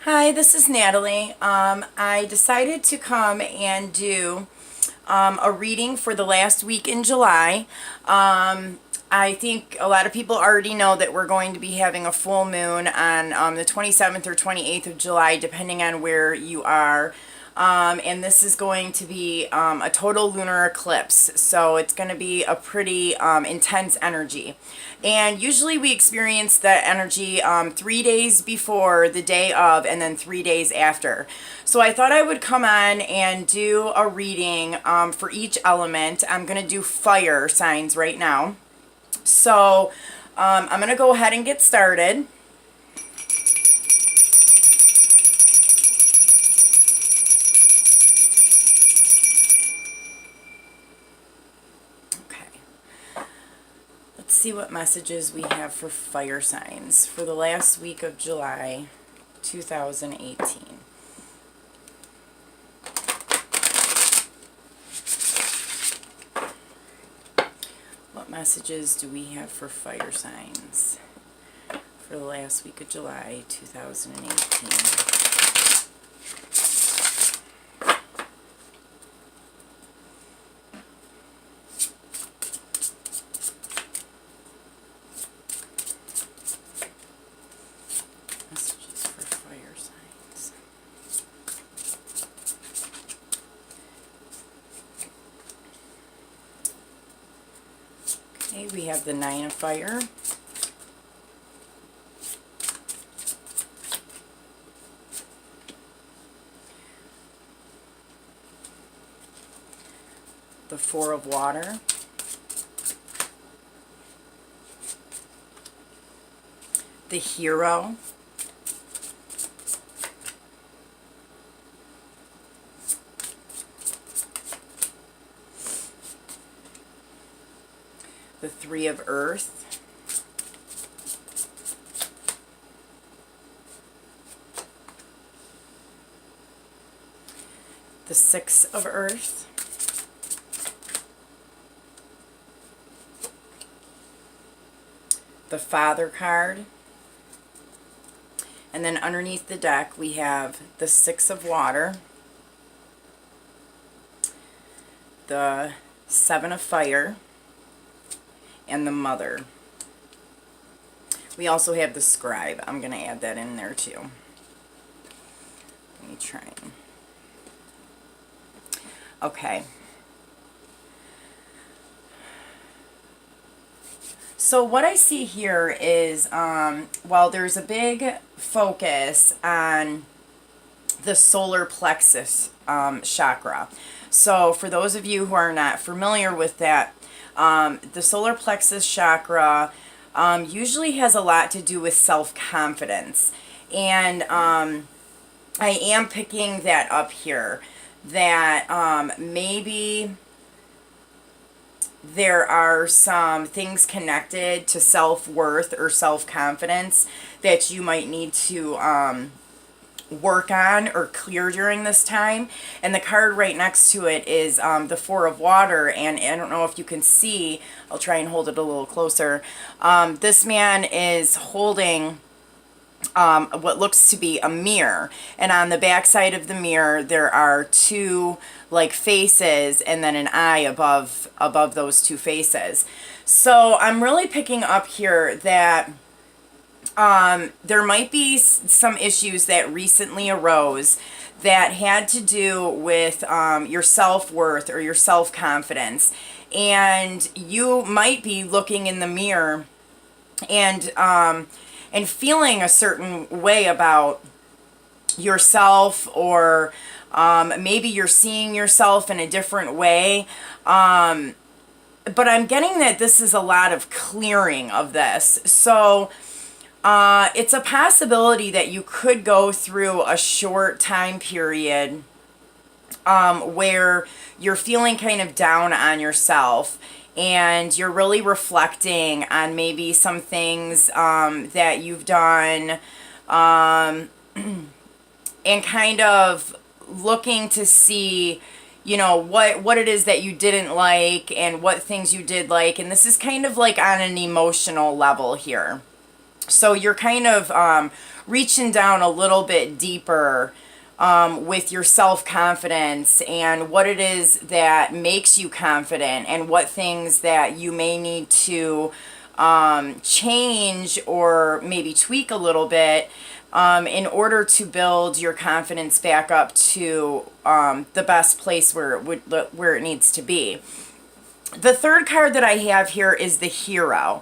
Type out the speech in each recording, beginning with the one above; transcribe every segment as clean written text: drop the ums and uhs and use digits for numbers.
Hi, this is Natalie. I decided to come and do a reading for the last week in July. I think a lot of people already know that we're going to be having a full moon on the 27th or 28th of July, depending on where you are. And this is going to be a total lunar eclipse, so it's going to be a pretty intense energy. And usually we experience that energy 3 days before, the day of, and then 3 days after. So I thought I would come on and do a reading for each element. I'm going to do fire signs right now. So I'm going to go ahead and get started. Let's see what messages we have for fire signs for the last week of July 2018. What messages do we have for fire signs for the last week of July 2018? Messages for fire signs. Okay, we have the Nine of Fire. The Four of Water. The Hero. The Three of Earth. The Six of Earth. The Father card. And then underneath the deck we have the Six of Water, the Seven of Fire, and the Mother. We also have the Scribe. I'm going to add that in there too. Let me try. Okay. So what I see here is, well, there's a big focus on the solar plexus chakra. So for those of you who are not familiar with that, the solar plexus chakra usually has a lot to do with self-confidence. And I am picking that up here, that maybe there are some things connected to self-worth or self-confidence that you might need to work on or clear during this time. And the card right next to it is the Four of Water, and I don't know if you can see, I'll try and hold it a little closer. This man is holding what looks to be a mirror, and on the back side of the mirror there are two like faces and then an eye above those two faces. So I'm really picking up here that there might be some issues that recently arose that had to do with your self-worth or your self-confidence, and you might be looking in the mirror and feeling a certain way about yourself, or maybe you're seeing yourself in a different way. But I'm getting that this is a lot of clearing of this. So it's a possibility that you could go through a short time period where you're feeling kind of down on yourself, and you're really reflecting on maybe some things that you've done, and kind of looking to see, you know, what it is that you didn't like and what things you did like. And this is kind of like on an emotional level here. So you're kind of reaching down a little bit deeper with your self-confidence and what it is that makes you confident and what things that you may need to change or maybe tweak a little bit in order to build your confidence back up to the best place where it needs to be. The third card that I have here is the Hero.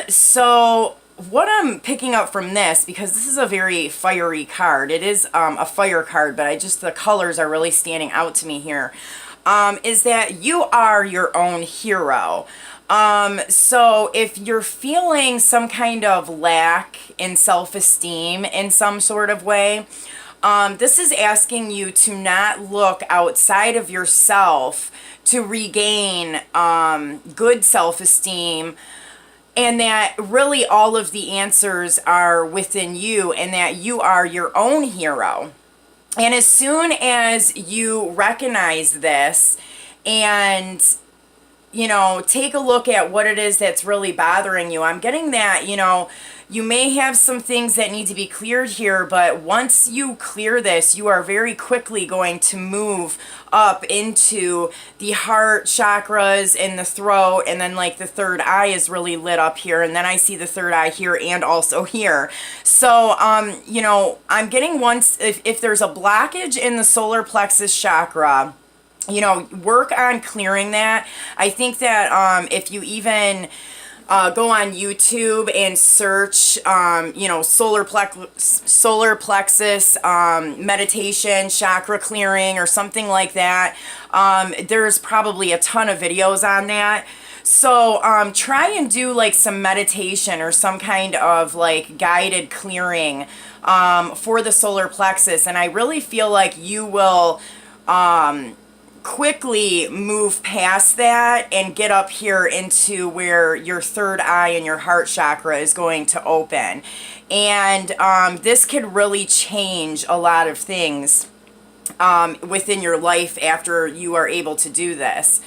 So what I'm picking up from this, because this is a very fiery card, it is a fire card, but the colors are really standing out to me here, is that you are your own hero. So if you're feeling some kind of lack in self-esteem in some sort of way, this is asking you to not look outside of yourself to regain good self-esteem, and that really all of the answers are within you and that you are your own hero. And as soon as you recognize this and take a look at what it is that's really bothering you. I'm getting that, you may have some things that need to be cleared here, but once you clear this, you are very quickly going to move up into the heart chakras and the throat, and then like the third eye is really lit up here, and then I see the third eye here and also here. So, I'm getting if there's a blockage in the solar plexus chakra, work on clearing that. I think that if you even go on YouTube and search, solar plexus meditation, chakra clearing, or something like that, there's probably a ton of videos on that. So try and do like some meditation or some kind of like guided clearing for the solar plexus, and I really feel like you will quickly move past that and get up here into where your third eye and your heart chakra is going to open. And this could really change a lot of things within your life after you are able to do this.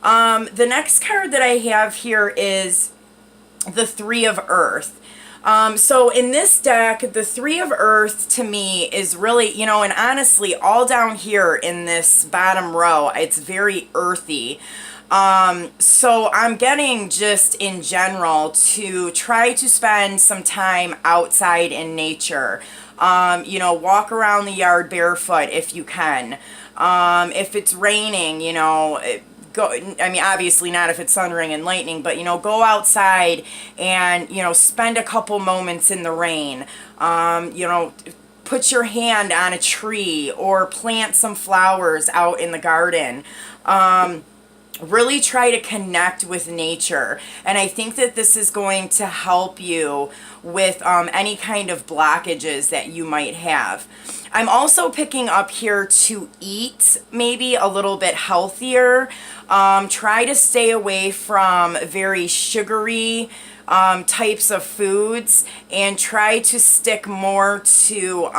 The next card that I have here is the Three of Earth. So in this deck, the Three of Earth to me is really, and honestly, all down here in this bottom row, it's very earthy. So I'm getting just in general to try to spend some time outside in nature. Walk around the yard barefoot if you can. If it's raining, obviously not if it's thundering and lightning, but, go outside and, spend a couple moments in the rain. Put your hand on a tree or plant some flowers out in the garden. Really try to connect with nature. And I think that this is going to help you with any kind of blockages that you might have. I'm also picking up here to eat maybe a little bit healthier. Try to stay away from very sugary types of foods, and try to stick more to,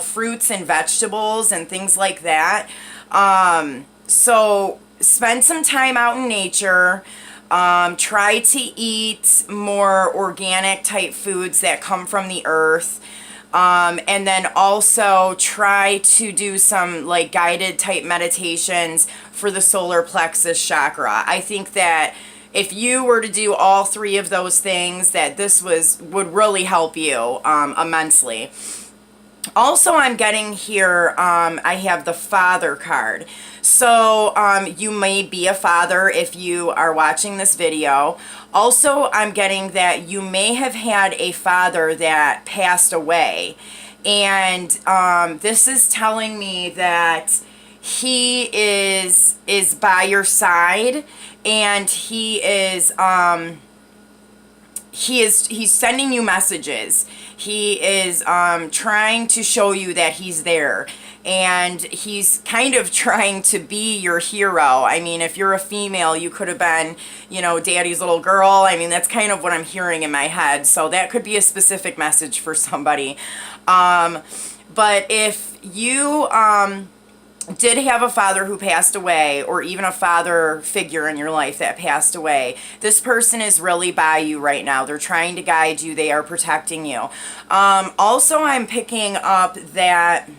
fruits and vegetables and things like that. So spend some time out in nature. Try to eat more organic type foods that come from the earth. And then also try to do some like guided type meditations for the solar plexus chakra. I think that if you were to do all three of those things, that this would really help you immensely. Also, I'm getting here, I have the Father card. So you may be a father if you are watching this video. Also, I'm getting that you may have had a father that passed away. And this is telling me that he is by your side, and he's sending you messages. He is trying to show you that he's there, and he's kind of trying to be your hero. I mean, if you're a female, you could have been, daddy's little girl. I mean, that's kind of what I'm hearing in my head. So that could be a specific message for somebody. But if you did have a father who passed away, or even a father figure in your life that passed away, this person is really by you right now. They're trying to guide you. They are protecting you. Also, I'm picking up that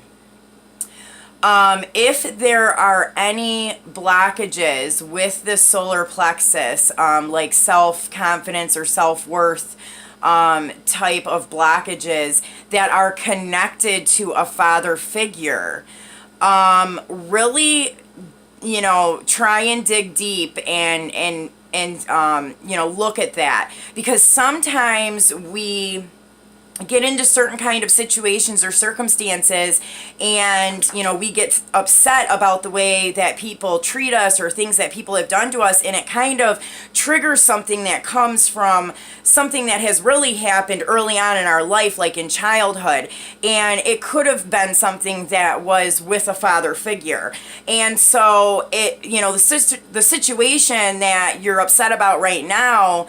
if there are any blockages with the solar plexus, like self-confidence or self-worth type of blockages that are connected to a father figure, really, try and dig deep and look at that, because sometimes we get into certain kind of situations or circumstances, and we get upset about the way that people treat us or things that people have done to us, and it kind of triggers something that comes from something that has really happened early on in our life, like in childhood, and it could have been something that was with a father figure. And so the situation that you're upset about right now,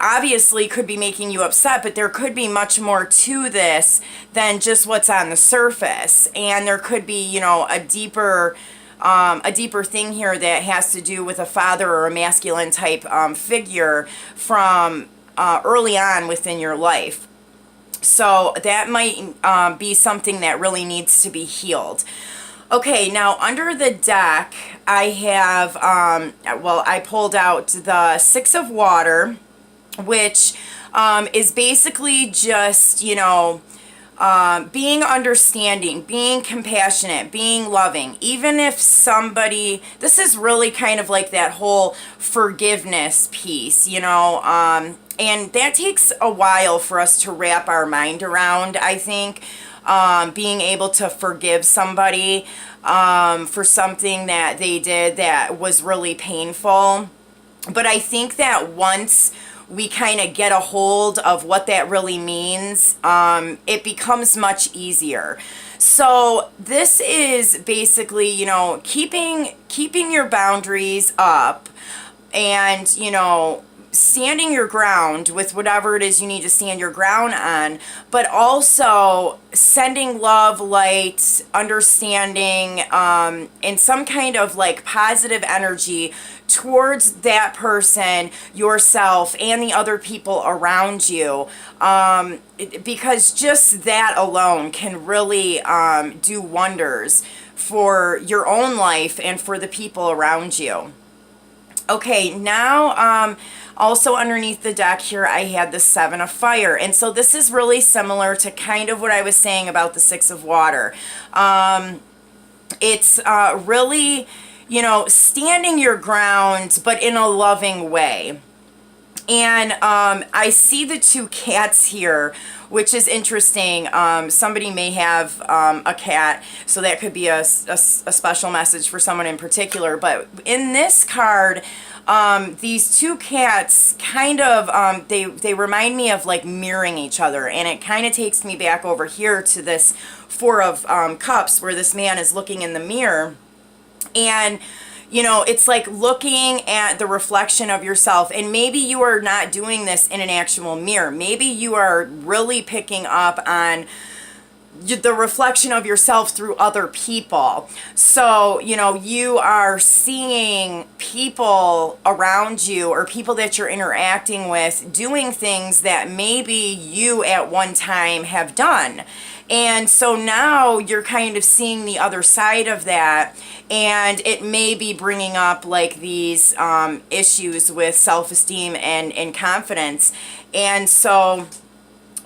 obviously could be making you upset, but there could be much more to this than just what's on the surface. And there could be, a deeper thing here that has to do with a father or a masculine type figure from early on within your life. So that might be something that really needs to be healed. Okay, now under the deck, I have, I pulled out the Six of Water, which is basically just, being understanding, being compassionate, being loving. Even if somebody, this is really kind of like that whole forgiveness piece, and that takes a while for us to wrap our mind around, I think. Being able to forgive somebody for something that they did that was really painful. But I think that once we kind of get a hold of what that really means, it becomes much easier. So this is basically, keeping your boundaries up and, standing your ground with whatever it is you need to stand your ground on, but also sending love, light, understanding, and some kind of like positive energy towards that person, yourself, and the other people around you, because just that alone can really do wonders for your own life and for the people around you. Okay, now also underneath the deck here, I had the Seven of Fire. And so this is really similar to kind of what I was saying about the Six of Water. It's really, standing your ground, but in a loving way. And I see the two cats here, which is interesting. Somebody may have a cat, so that could be a special message for someone in particular. But in this card, these two cats kind of, they remind me of like mirroring each other. And it kind of takes me back over here to this Four of Cups, where this man is looking in the mirror. And it's like looking at the reflection of yourself, and maybe you are not doing this in an actual mirror. Maybe you are really picking up on the reflection of yourself through other people. So, you are seeing people around you or people that you're interacting with doing things that maybe you at one time have done. And so now you're kind of seeing the other side of that, and it may be bringing up like these issues with self-esteem and confidence. And so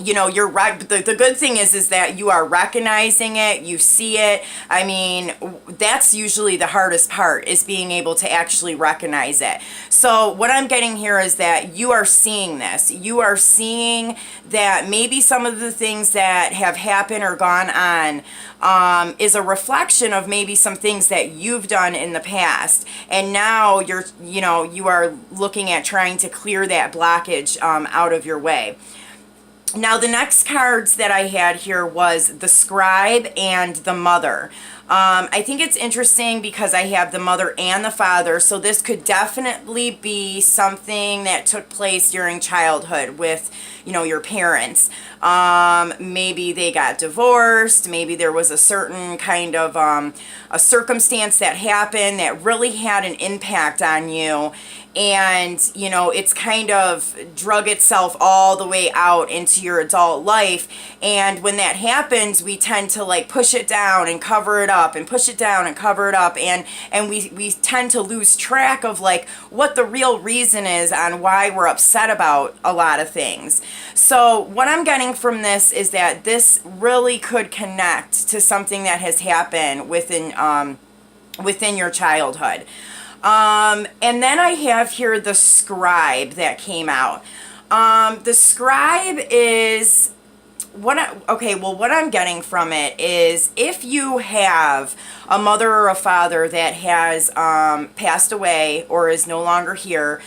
you're right. The good thing is that you are recognizing it, you see it. I mean, that's usually the hardest part, is being able to actually recognize it. So what I'm getting here is that you are seeing this. You are seeing that maybe some of the things that have happened or gone on is a reflection of maybe some things that you've done in the past. And now you are looking at trying to clear that blockage out of your way. Now, the next cards that I had here was the Scribe and the Mother. I think it's interesting because I have the mother and the father, so this could definitely be something that took place during childhood with, you know, your parents. Maybe they got divorced, maybe there was a certain kind of a circumstance that happened that really had an impact on you, and you know, it's kind of drug itself all the way out into your adult life. And when that happens, we tend to like push it down and cover it up and push it down and cover it up, and we tend to lose track of like what the real reason is on why we're upset about a lot of things. So what I'm getting from this is that this really could connect to something that has happened within your childhood. And then I have here the scribe that came out. The scribe is what I'm getting from it is if you have a mother or a father that has passed away or is no longer here,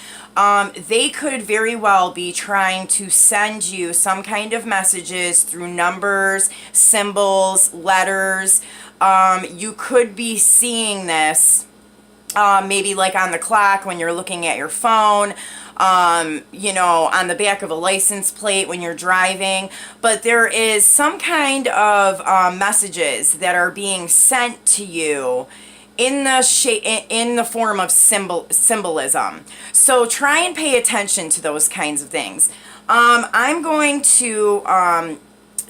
they could very well be trying to send you some kind of messages through numbers, symbols, letters. You could be seeing this maybe like on the clock when you're looking at your phone, you know, on the back of a license plate when you're driving. But there is some kind of messages that are being sent to you in the form of symbolism. So try and pay attention to those kinds of things. I'm going to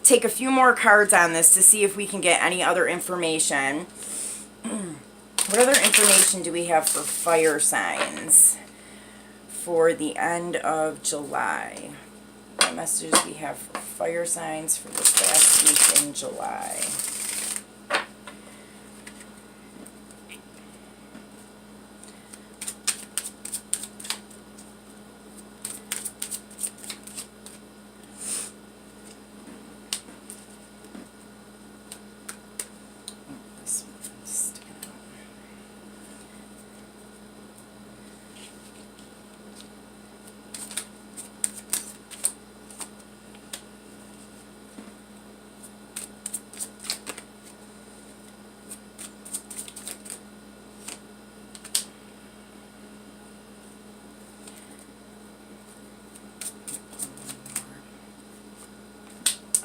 take a few more cards on this to see if we can get any other information. What other information do we have for fire signs for the end of July? What messages we have for fire signs for this last week in July?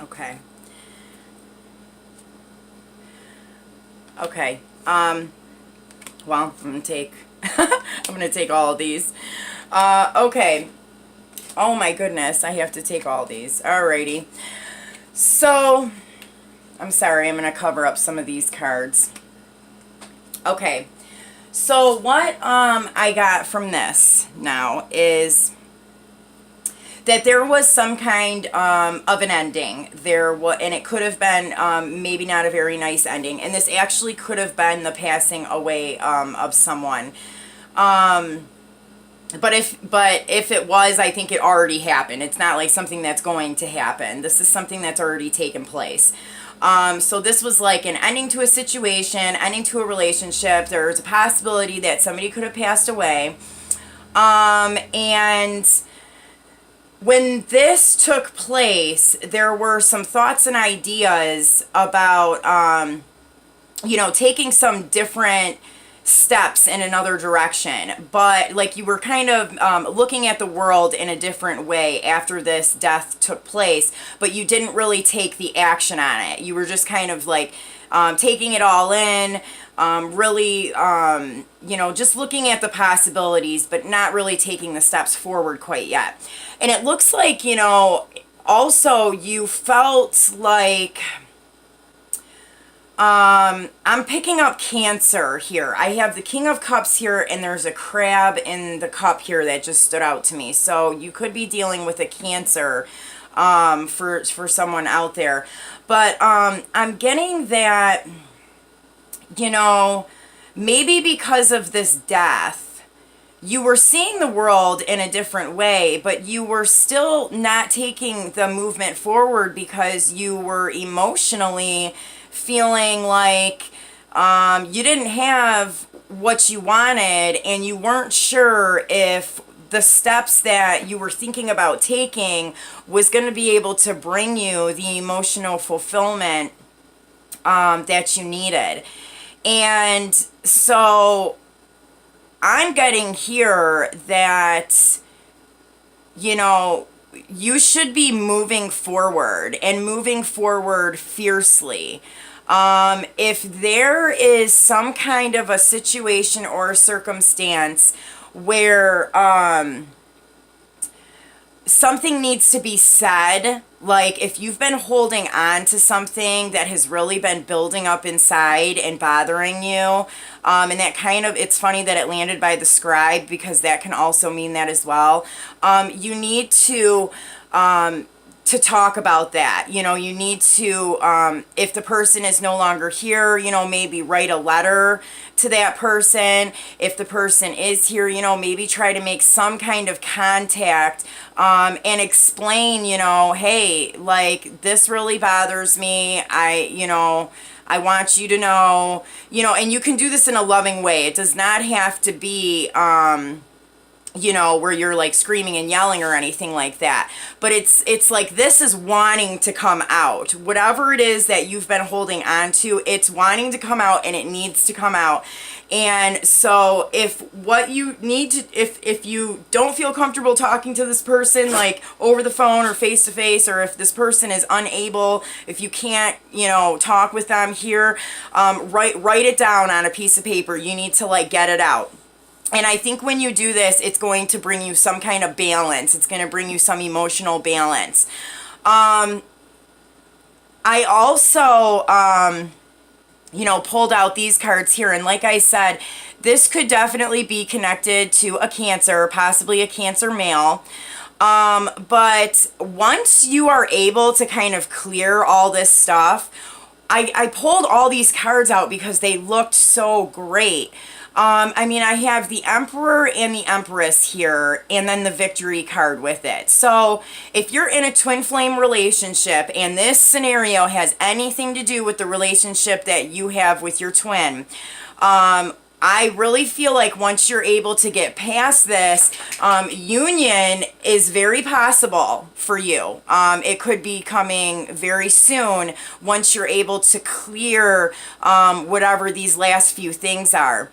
Okay. Okay. Well, I'm gonna take I'm gonna take all of these. Okay. Oh my goodness, I have to take all these. Alrighty. So, I'm sorry, I'm gonna cover up some of these cards. Okay. So what I got from this now is that there was some kind of an ending. There was, and it could have been maybe not a very nice ending. And this actually could have been the passing away of someone. But if it was, I think it already happened. It's not like something that's going to happen. This is something that's already taken place. So this was like an ending to a situation, ending to a relationship. There's a possibility that somebody could have passed away. And when this took place, there were some thoughts and ideas about, you know, taking some different steps in another direction. But like you were kind of looking at the world in a different way after this death took place, but you didn't really take the action on it. You were just kind of like taking it all in, really, you know, just looking at the possibilities, but not really taking the steps forward quite yet. And it looks like, you know, also you felt like, I'm picking up Cancer here. I have the King of Cups here, and there's a crab in the cup here that just stood out to me. So you could be dealing with a Cancer for someone out there. But I'm getting that, you know, maybe because of this death, you were seeing the world in a different way, but you were still not taking the movement forward because you were emotionally feeling like you didn't have what you wanted, and you weren't sure if the steps that you were thinking about taking was going to be able to bring you the emotional fulfillment that you needed. And so I'm getting here that, you know, you should be moving forward and moving forward fiercely. If there is some kind of a situation or a circumstance where something needs to be said, like if you've been holding on to something that has really been building up inside and bothering you, and that kind of, it's funny that it landed by the scribe because that can also mean that as well. You need to talk about that. You know, you need to, if the person is no longer here, you know, maybe write a letter to that person. If the person is here, you know, maybe try to make some kind of contact, and explain, you know, hey, like, this really bothers me. I want you to know, you know, and you can do this in a loving way. It does not have to be, you know, where you're like screaming and yelling or anything like that. But it's like, this is wanting to come out. Whatever it is that you've been holding on to, it's wanting to come out, and it needs to come out. And so if what you need to, if you don't feel comfortable talking to this person, like over the phone or face to face, or if this person is unable, if you can't, you know, talk with them here, write it down on a piece of paper. You need to like get it out. And I think when you do this, it's going to bring you some kind of balance. It's going to bring you some emotional balance. I also, you know, pulled out these cards here. And like I said, this could definitely be connected to a Cancer, possibly a Cancer male. But once you are able to kind of clear all this stuff, I pulled all these cards out because they looked so great. I mean, I have the Emperor and the Empress here, and then the Victory card with it. So if you're in a twin flame relationship and this scenario has anything to do with the relationship that you have with your twin, I really feel like once you're able to get past this, union is very possible for you. It could be coming very soon once you're able to clear whatever these last few things are.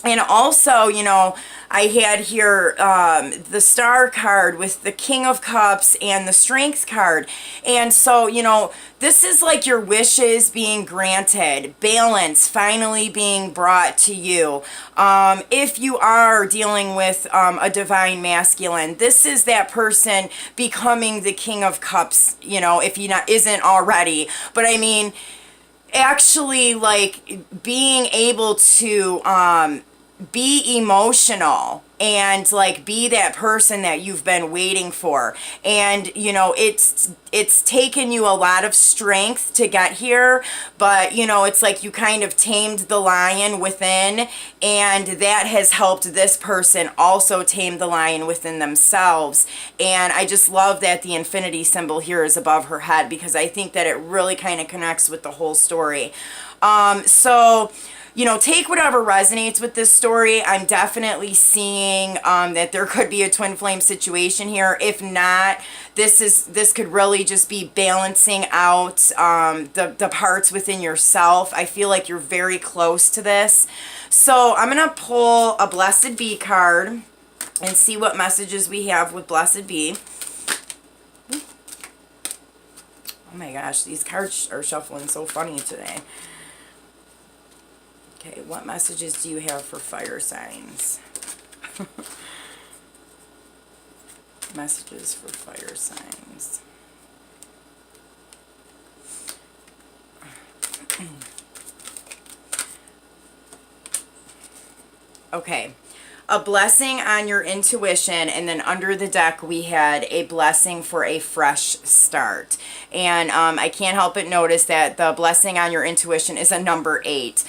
And also, you know, I had here the Star card with the King of Cups and the Strength card. And so, you know, this is like your wishes being granted, balance finally being brought to you. If you are dealing with a divine masculine, this is that person becoming the King of Cups, you know, if he isn't already. But I mean, actually, like, being able to be emotional and like be that person that you've been waiting for. And you know, it's taken you a lot of strength to get here, but you know, it's like you kind of tamed the lion within, and that has helped this person also tame the lion within themselves. And I just love that the infinity symbol here is above her head, because I think that it really kind of connects with the whole story. So you know, take whatever resonates with this story. I'm definitely seeing that there could be a twin flame situation here. If not, this could really just be balancing out the parts within yourself. I feel like you're very close to this. So I'm going to pull a Blessed Bee card and see what messages we have with Blessed Bee. Oh my gosh, these cards are shuffling so funny today. Okay, what messages do you have for fire signs? Messages for fire signs. Okay. A blessing on your intuition, and then under the deck we had a blessing for a fresh start. And I can't help but notice that the blessing on your intuition is a number 8.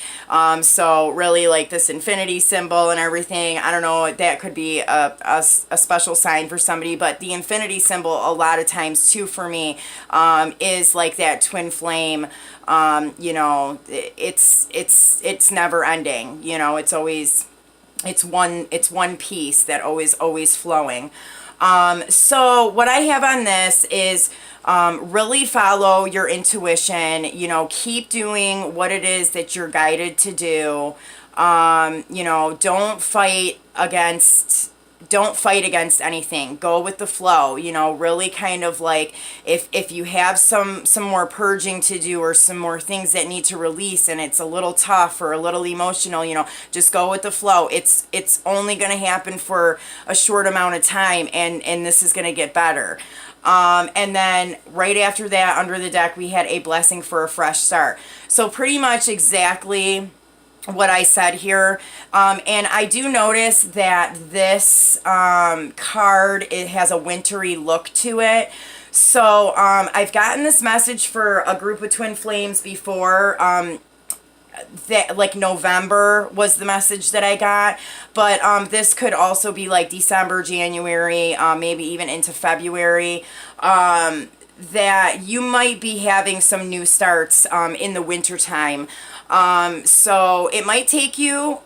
So really, like, this infinity symbol and everything, I don't know, that could be a special sign for somebody, but the infinity symbol a lot of times too for me is like that twin flame. You know, it's never ending. You know, it's always, it's one piece that always flowing. So what I have on this is Really follow your intuition, you know, keep doing what it is that you're guided to do. You know, don't fight against anything. Go with the flow, you know, really kind of like if you have some more purging to do or some more things that need to release and it's a little tough or a little emotional, you know, just go with the flow. It's only going to happen for a short amount of time, and this is going to get better. And then right after that, under the deck, we had a blessing for a fresh start. So pretty much exactly what I said here. And I do notice that this card, it has a wintry look to it. So I've gotten this message for a group of twin flames before. That like November was the message that I got, but this could also be like December, January, maybe even into February, that you might be having some new starts in the winter time. So it might take you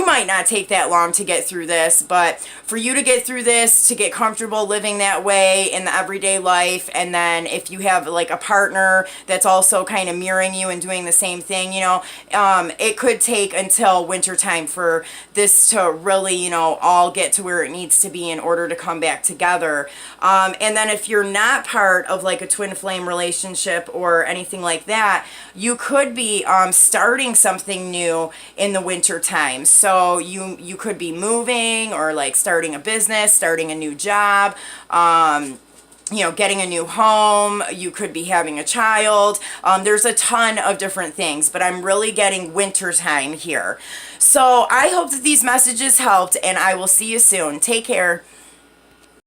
might not take that long to get through this, but for you to get through this, to get comfortable living that way in the everyday life, and then if you have like a partner that's also kind of mirroring you and doing the same thing, you know, it could take until winter time for this to really, you know, all get to where it needs to be in order to come back together. And then if you're not part of like a twin flame relationship or anything like that, you could be starting something new in the winter time. So you could be moving or like starting a business, starting a new job, you know, getting a new home. You could be having a child. There's a ton of different things, but I'm really getting winter time here. So I hope that these messages helped, and I will see you soon. Take care.